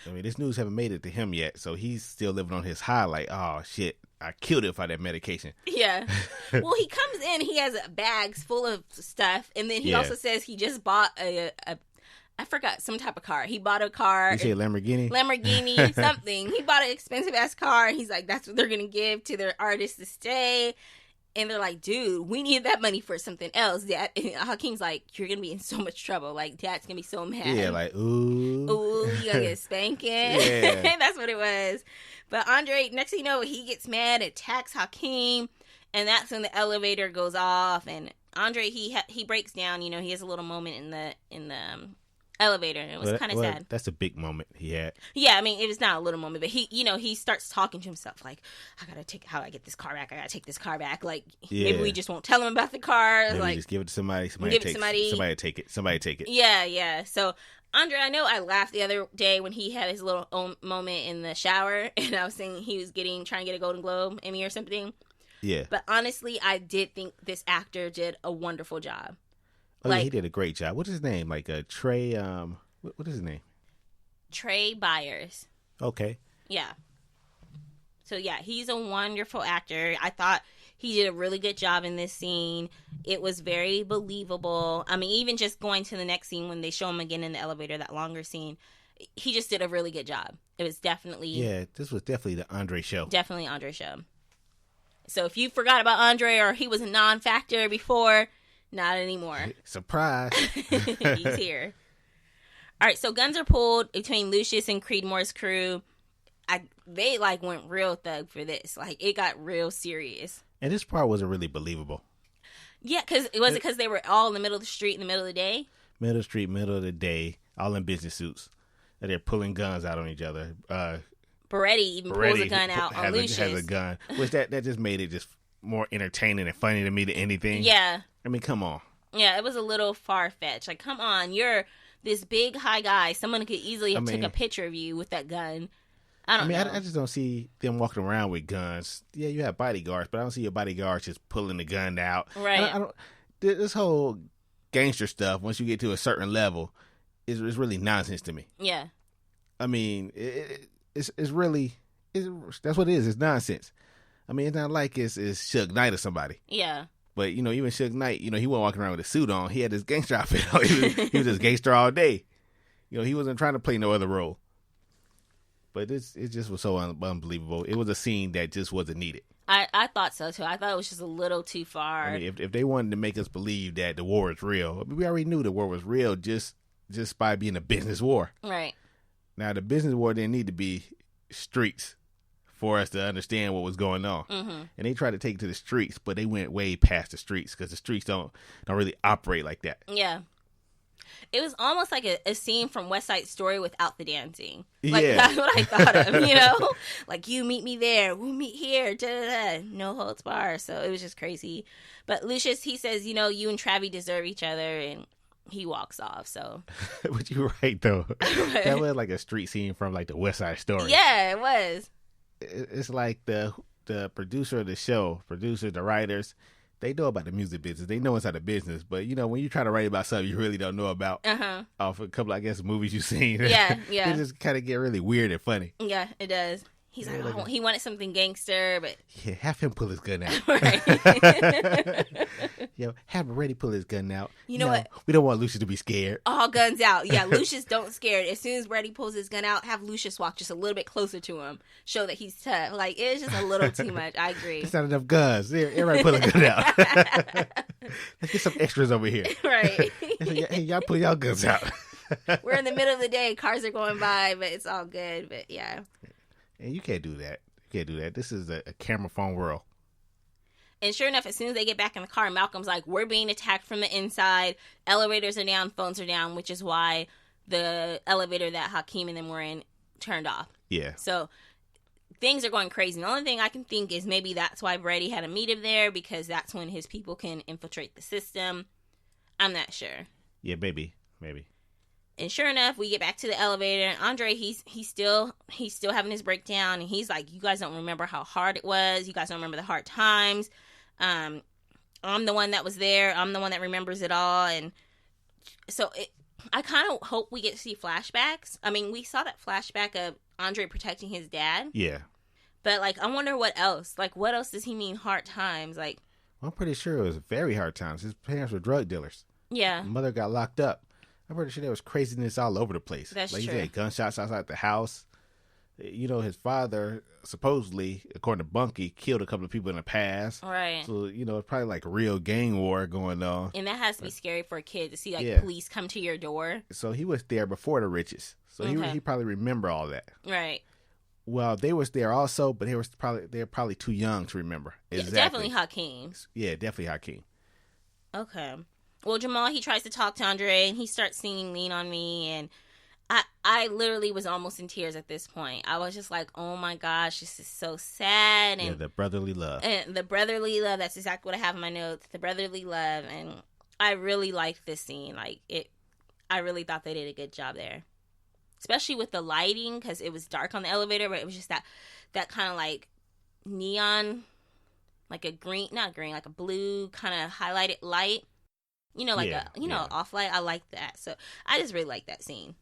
I mean, this news haven't made it to him yet, so he's still living on his high like, oh, shit, I killed it for that medication. Yeah. Well, he comes in, he has bags full of stuff, and then he also says he just bought I forgot, some type of car. He bought a car. You say Lamborghini? Lamborghini, something. He bought an expensive-ass car, and he's like, that's what they're going to give to their artists to stay. And they're like, dude, we need that money for something else. Dad, and Hakeem's like, you're going to be in so much trouble. Like, Dad's going to be so mad. Yeah, like, ooh. Ooh, you're going to get a spanking. Yeah. That's what it was. But Andre, next thing you know, he gets mad, attacks Hakeem. And that's when the elevator goes off. And Andre, he breaks down. He has a little moment in the elevator, and it was kind of sad. That's a big moment he had. Yeah, I mean, it was not a little moment, but he starts talking to himself like, how do I get this car back? I gotta take this car back. Like, maybe we just won't tell him about the car. Maybe like, just give it to somebody. Somebody take it. Somebody take it. Yeah. So Andre, I know I laughed the other day when he had his little own moment in the shower, and I was saying he was trying to get a Golden Globe Emmy or something. Yeah. But honestly, I did think this actor did a wonderful job. Oh, yeah, he did a great job. What's his name? Like Trey, what is his name? Trey Byers. Okay. Yeah. So, yeah, he's a wonderful actor. I thought he did a really good job in this scene. It was very believable. I mean, even just going to the next scene when they show him again in the elevator, that longer scene, he just did a really good job. It was definitely... Yeah, this was definitely the Andre show. Definitely Andre show. So if you forgot about Andre or he was a non-factor before, not anymore. Surprise. He's here. All right, so guns are pulled between Lucius and Creedmoor's crew. They went real thug for this. It got real serious. And this part wasn't really believable. Yeah, because they were all in the middle of the street in the middle of the day? Middle of the street, middle of the day, all in business suits. And they're pulling guns out on each other. Beretti even pulls a gun out on Lucius. Has a gun, which that just made it just more entertaining and funny to me than anything. Yeah. I mean, come on. Yeah, it was a little far-fetched. Come on, you're this big, high guy. Someone could easily have took a picture of you with that gun. I know. I just don't see them walking around with guns. Yeah, you have bodyguards, but I don't see your bodyguards just pulling the gun out. Right. I don't. This whole gangster stuff, once you get to a certain level, is really nonsense to me. Yeah. I mean, it's really that's what it is. It's nonsense. I mean, it's not like it's Suge Knight or somebody. Yeah. But even Suge Knight, he wasn't walking around with a suit on. He had his gangster outfit on. He was just gangster all day. He wasn't trying to play no other role. But it just was so unbelievable. It was a scene that just wasn't needed. I thought so, too. I thought it was just a little too far. I mean, if they wanted to make us believe that the war is real, we already knew the war was real just by being a business war. Right. Now, the business war didn't need to be streets for us to understand what was going on. Mm-hmm. And they tried to take it to the streets, but they went way past the streets because the streets don't really operate like that. Yeah. It was almost like a scene from West Side Story without the dancing. Yeah. That's what I thought of, you meet me there, we'll meet here, da-da-da. No holds bar. So it was just crazy. But Lucius, he says, you and Travi deserve each other, and he walks off, so. But you're right, though. That was like a street scene from, the West Side Story. Yeah, it was. It's like the producer of the show, the writers, they know about the music business. They know inside the business. But, when you try to write about something you really don't know about, off a couple, I guess, movies you've seen, yeah. It just kind of get really weird and funny. Yeah, it does. He's he wanted something gangster, but... Yeah, have him pull his gun out. Right. Have Beretti pull his gun out. You know what? We don't want Lucius to be scared. All guns out. Yeah, Lucius don't scared. As soon as Beretti pulls his gun out, have Lucius walk just a little bit closer to him. Show that he's tough. It's just a little too much. I agree. There's not enough guns. Everybody pull a gun out. Let's get some extras over here. Right. Hey, y'all pull y'all guns out. We're in the middle of the day. Cars are going by, but it's all good. But yeah. And you can't do that. This is a camera phone world. And sure enough, as soon as they get back in the car, Malcolm's like, we're being attacked from the inside. Elevators are down, phones are down, which is why the elevator that Hakeem and them were in turned off. Yeah. So things are going crazy. The only thing I can think is maybe that's why Brady had to meet him there, because that's when his people can infiltrate the system. I'm not sure. Yeah, maybe. And sure enough, we get back to the elevator, and Andre, he's still having his breakdown, and he's like, you guys don't remember how hard it was. You guys don't remember the hard times. I'm the one that was there. I'm the one that remembers it all. And so I kind of hope we get to see flashbacks. I mean, we saw that flashback of Andre protecting his dad. Yeah. But, I wonder what else. What else does he mean hard times? Well, I'm pretty sure it was very hard times. His parents were drug dealers. Yeah. His mother got locked up. I'm pretty sure there was craziness all over the place. That's true. He said gunshots outside the house. His father, supposedly, according to Bunky, killed a couple of people in the past. Right. So, it's probably a real gang war going on. And that has to be scary for a kid to see, police come to your door. So he was there before the Riches. So he probably remember all that. Right. Well, they was there also, but they're probably too young to remember. Exactly. Yeah, definitely Hakeem. Yeah, definitely Hakeem. Okay. Well, Jamal, he tries to talk to Andre, and he starts singing Lean on Me, and I literally was almost in tears at this point. I was just like, oh my gosh, this is so sad. And the brotherly love. And the brotherly love, that's exactly what I have in my notes, the brotherly love, and I really liked this scene. I really thought they did a good job there. Especially with the lighting, because it was dark on the elevator, but it was just that kind of like neon, like a green, not green, like a blue kind of highlighted light. You know, like off light. I like that. So I just really like that scene.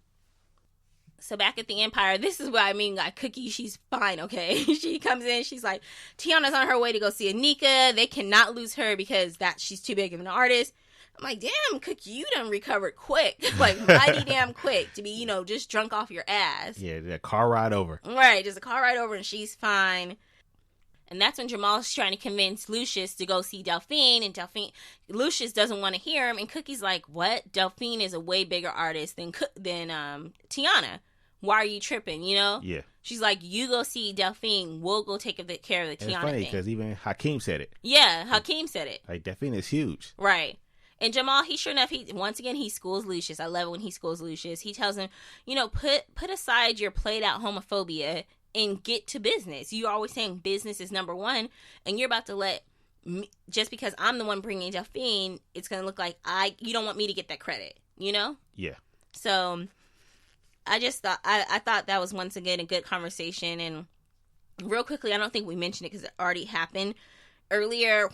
So back at the Empire, this is what I mean. Like, Cookie, she's fine, okay? She comes in, she's like, Tiana's on her way to go see Anika. They cannot lose her because she's too big of an artist. I'm like, damn, Cookie, you done recovered quick. Like, mighty damn quick to be, just drunk off your ass. Yeah, a car ride over. Right, just a car ride over and she's fine. And that's when Jamal's trying to convince Lucius to go see Delphine. And Lucius doesn't want to hear him. And Cookie's like, what? Delphine is a way bigger artist than Tiana. Why are you tripping, Yeah. She's like, you go see Delphine. We'll go take care of the Tiana thing. It's funny because even Hakeem said it. Yeah, Hakeem said it. Like, Delphine is huge. Right. And Jamal, sure enough, he schools Lucius. I love it when he schools Lucius. He tells him, put aside your played out homophobia and get to business. You're always saying business is number one, and you're about to let me, just because I'm the one bringing Delphine, it's going to look like you don't want me to get that credit, Yeah. So I just thought, I thought that was once again a good conversation. And real quickly, I don't think we mentioned it because it already happened earlier.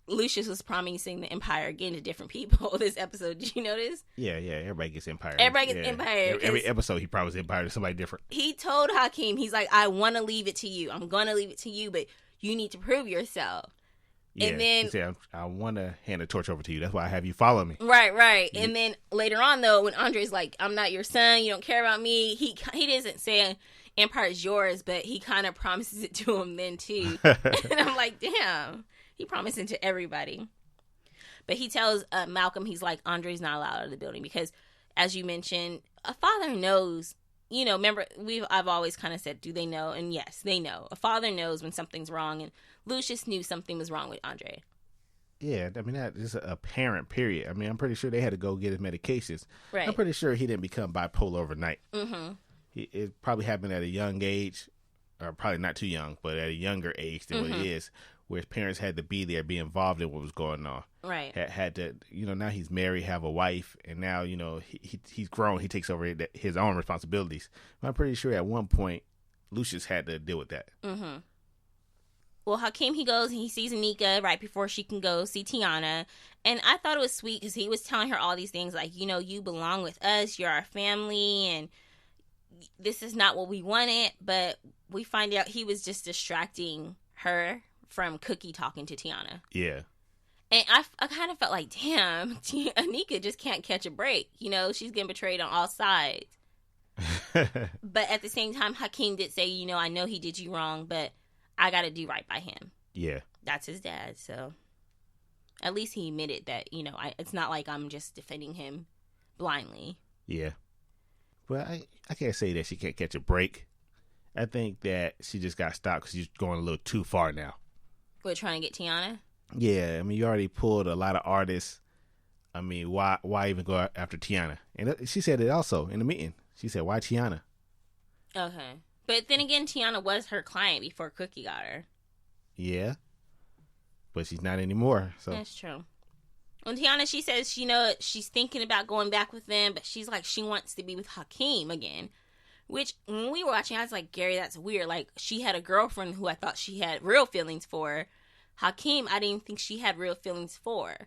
Lucius was promising the Empire again to different people this episode. Did you notice? Yeah. Everybody gets Empire. Everybody gets Empire. Every episode, he promised Empire to somebody different. He told Hakeem, he's like, I want to leave it to you. I'm going to leave it to you, but you need to prove yourself. Yeah, and then he said, I want to hand the torch over to you. That's why I have you follow me. Right. Yeah. And then later on, though, when Andre's like, I'm not your son, you don't care about me, he doesn't say Empire is yours, but he kind of promises it to him then, too. And I'm like, damn. He promised it to everybody. But he tells Malcolm, he's like, Andre's not allowed out of the building because, as you mentioned, a father knows, remember, I've always kind of said, do they know? And yes, they know. A father knows when something's wrong, and Lucius knew something was wrong with Andre. Yeah, I mean, that is a parent, period. I mean, I'm pretty sure they had to go get his medications. Right. I'm pretty sure he didn't become bipolar overnight. Mm-hmm. It probably happened at a young age, or probably not too young, but at a younger age than what it is. Where his parents had to be there, be involved in what was going on. Right. Had to, now he's married, have a wife, and now, he's grown. He takes over his own responsibilities. I'm pretty sure at one point, Lucius had to deal with that. Mm-hmm. Well, Hakeem, he goes and he sees Anika right before she can go see Tiana. And I thought it was sweet because he was telling her all these things like, you belong with us, you're our family, and this is not what we wanted. But we find out he was just distracting her from Cookie talking to Tiana. Yeah. And I kind of felt like, damn, Anika just can't catch a break. She's getting betrayed on all sides. But at the same time, Hakeem did say, I know he did you wrong, but I got to do right by him. Yeah. That's his dad, so at least he admitted that, it's not like I'm just defending him blindly. Yeah. Well, I can't say that she can't catch a break. I think that she just got stopped because she's going a little too far now. We're trying to get Tiana? Yeah, I mean, you already pulled a lot of artists. I mean, why even go after Tiana? And she said it also in the meeting. She said, why Tiana? Okay. But then again, Tiana was her client before Cookie got her. Yeah. But she's not anymore. So that's true. When Tiana, she says, she's thinking about going back with them, but she's like, she wants to be with Hakeem again. Which, when we were watching, I was like, Gary, that's weird. Like, she had a girlfriend who I thought she had real feelings for. Hakeem, I didn't think she had real feelings for.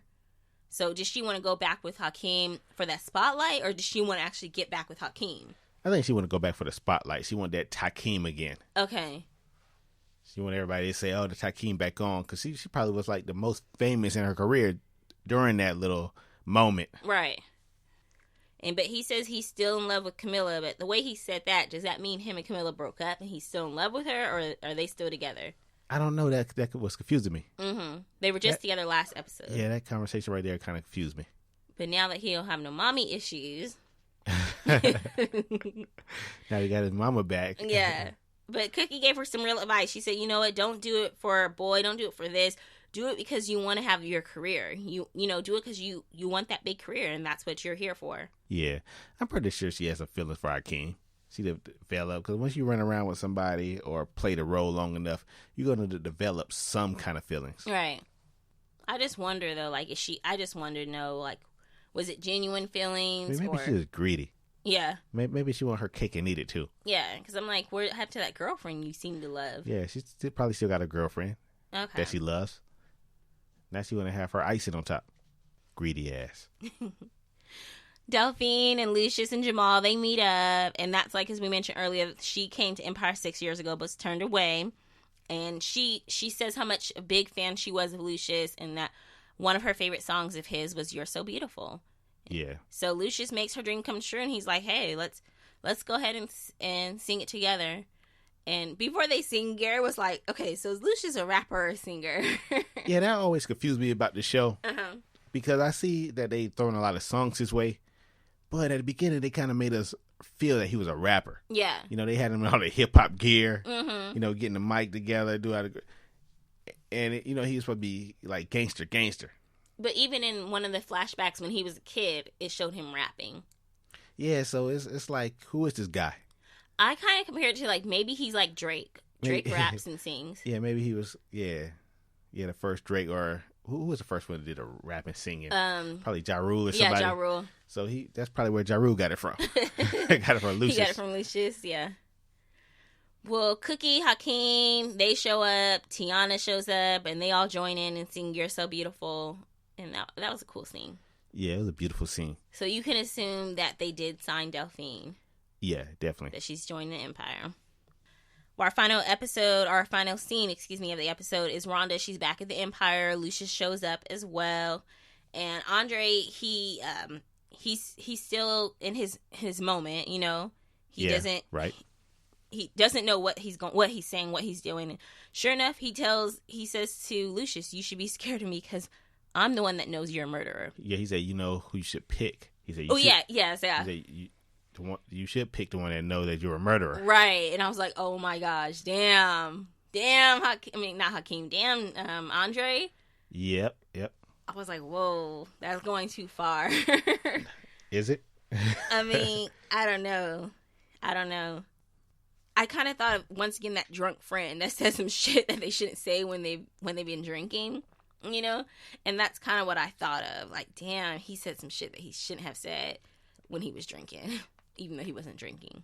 So, does she want to go back with Hakeem for that spotlight, or does she want to actually get back with Hakeem? I think she want to go back for the spotlight. She want that Hakeem again. Okay. She want everybody to say, oh, the Hakeem back on. Because she probably was, like, the most famous in her career during that little moment. Right. But he says he's still in love with Camilla. But the way he said that, does that mean him and Camilla broke up and he's still in love with her, or are they still together? I don't know. That was confusing me. Mm-hmm. They were just together last episode. Yeah, that conversation right there kind of confused me. But now that he don't have no mommy issues. Now he got his mama back. Yeah. But Cookie gave her some real advice. She said, you know what? Don't do it for a boy. Don't do it for this. Do it because you want to have your career. Do it because you want that big career, and that's what you're here for. Yeah. I'm pretty sure she has some feelings for Hakeem. She develop, because once you run around with somebody or play the role long enough, you're going to develop some kind of feelings. Right. I just wonder, though, like, I just wonder, like, Was it genuine feelings? Maybe she was greedy. Yeah. Maybe she wanted her cake and eat it too. Yeah, because I'm like, what happened to that girlfriend you seem to love? Yeah, she probably still got a girlfriend that she loves. Now she want to have her icing on top. Greedy ass. Delphine and Lucius and Jamal, they meet up, and that's like, as we mentioned earlier, she came to Empire 6 years ago but was turned away, and she says how much a big fan she was of Lucius, and that one of her favorite songs of his was You're So Beautiful. Yeah. So Lucius makes her dream come true, and he's like, hey, let's go ahead and sing it together. And before they sing, Gary was like, okay, so is Lucius a rapper or a singer? Yeah, that always confused me about the show. Because I see that they throwing a lot of songs his way. But at the beginning, they kind of made us feel that he was a rapper. Yeah. You know, they had him in all the hip-hop gear. You know, getting the mic together. And, he was supposed to be like gangster. But even in one of the flashbacks when he was a kid, it showed him rapping. Yeah, so it's like, who is this guy? I kind of compared it to, like, maybe he's like Drake. Drake raps and sings. Yeah, maybe he was, the first Drake, or who was the first one that did a rap and singing? Probably Ja Rule or somebody. Yeah, Ja Rule. So that's probably where Ja Rule got it from. Got it from Lucius. He got it from Lucius, yeah. Well, Cookie, Hakeem, they show up. Tiana shows up, and they all join in and sing You're So Beautiful. And that was a cool scene. Yeah, it was a beautiful scene. So you can assume that they did sign Delphine. Yeah, definitely. That she's joined the Empire. Well, our final scene of the episode is Rhonda. She's back at the Empire. Lucius shows up as well. And Andre, he's still in his moment, you know. He doesn't know what he's saying, what he's doing. And sure enough, he says to Lucius, you should be scared of me because I'm the one that knows you're a murderer. Yeah, he said, you know who you should pick. He said, yeah. You should pick the one that knows that you're a murderer. Right. And I was like, oh my gosh, damn, not Hakeem, damn, Andre. Yep. I was like, whoa, that's going too far. Is it? I mean, I don't know. I kind of thought of, once again, that drunk friend that says some shit that they shouldn't say when they've been drinking, you know? And that's kind of what I thought of. Like, damn, he said some shit that he shouldn't have said when he was drinking, even though he wasn't drinking.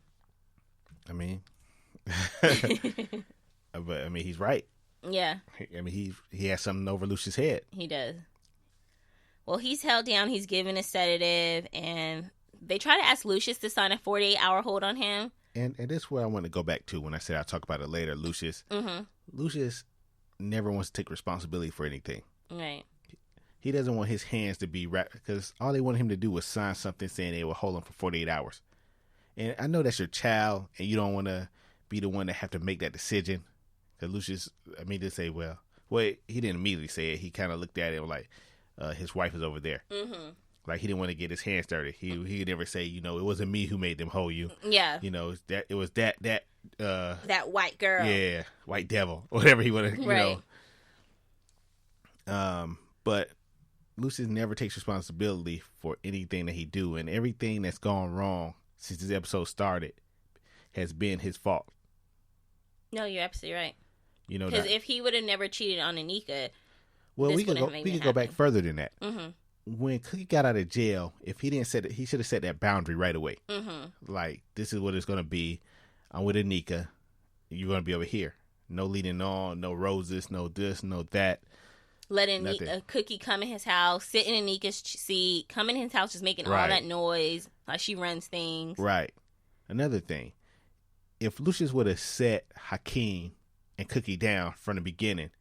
I mean, but I mean, he's right. Yeah. I mean, he has something over Lucius' head. He does. Well, he's held down. He's given a sedative, and they try to ask Lucius to sign a 48-hour hold on him. And this is where I want to go back to when I said I'll talk about it later. Lucius never wants to take responsibility for anything. Right. He doesn't want his hands to be wrapped, because all they wanted him to do was sign something saying they will hold him for 48 hours. And I know that's your child, and you don't want to be the one that have to make that decision. Because Lucius, they say, well, he didn't immediately say it. He kind of looked at it like his wife is over there. Mm-hmm. Like, he didn't want to get his hands dirty. He never say, you know, it wasn't me who made them hold you. Yeah. You know, it was that white girl. Yeah, white devil, whatever he wanted, you know. But Lucius never takes responsibility for anything that he do, and everything that's gone wrong since this episode started has been his fault. No, you're absolutely right. You know, because if he would have never cheated on Anika, well, we could go back further than that. Mm-hmm. When Cookie got out of jail, if he didn't set it, he should have set that boundary right away. Mm-hmm. Like, this is what it's going to be. I'm with Anika. You're going to be over here. No leading on, no roses, no this, no that. Letting Cookie come in his house, sit in Anika's seat, come in his house just making all that noise, like she runs things. Right. Another thing, if Lucius would have set Hakeem and Cookie down from the beginning,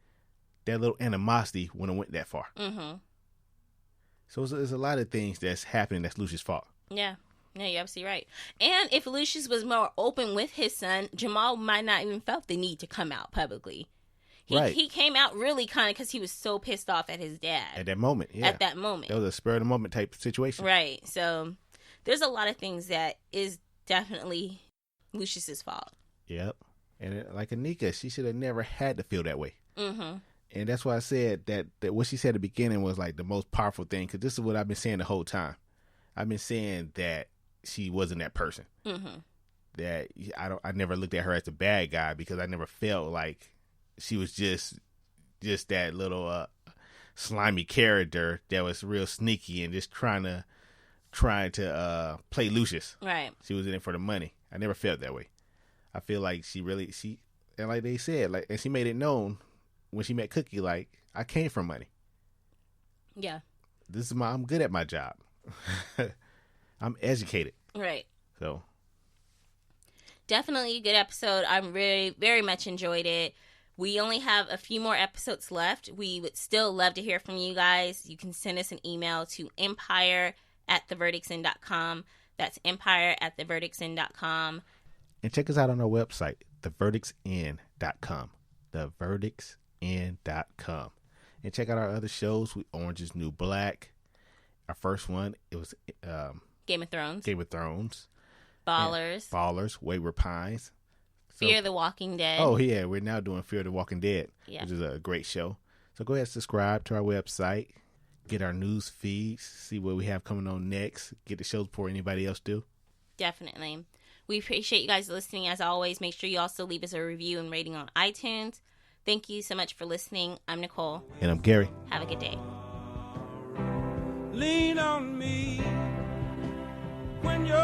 that little animosity wouldn't have went that far. Mm-hmm. So there's a lot of things that's happening that's Lucius' fault. Yeah. Yeah, you're absolutely right. And if Lucius was more open with his son, Jamal might not even felt the need to come out publicly. He came out really kind of because he was so pissed off at his dad. At that moment, yeah. At that moment. That was a spur of the moment type situation. Right. So there's a lot of things that is definitely Lucius's fault. Yep. And like Anika, she should have never had to feel that way. Mm-hmm. And that's why I said that what she said at the beginning was like the most powerful thing, because this is what I've been saying the whole time. I've been saying that she wasn't that person. Mm-hmm. That I never looked at her as a bad guy, because I never felt like she was just that little slimy character that was real sneaky and just trying to trying to play Lucius. Right. She was in it for the money. I never felt that way. I feel like and like they said, like, and she made it known when she met Cookie, like, I came from money. Yeah. I'm good at my job. I'm educated. Right. So. Definitely a good episode. I very, very much enjoyed it. We only have a few more episodes left. We would still love to hear from you guys. You can send us an email to empire@theverdictsend.com. That's empire@theverdictsend.com. And check us out on our website, theverdictsend.com. Theverdictsend.com. And check out our other shows. Orange is New Black. Our first one, it was Game of Thrones. Ballers. Wayward Pines. Fear the Walking Dead. Oh, yeah. We're now doing Fear the Walking Dead, yeah. which is a great show. So go ahead and subscribe to our website. Get our news feeds. See what we have coming on next. Get the shows before anybody else do. Definitely. We appreciate you guys listening. As always, make sure you also leave us a review and rating on iTunes. Thank you so much for listening. I'm Nicole. And I'm Gary. Have a good day. Lean on me when you're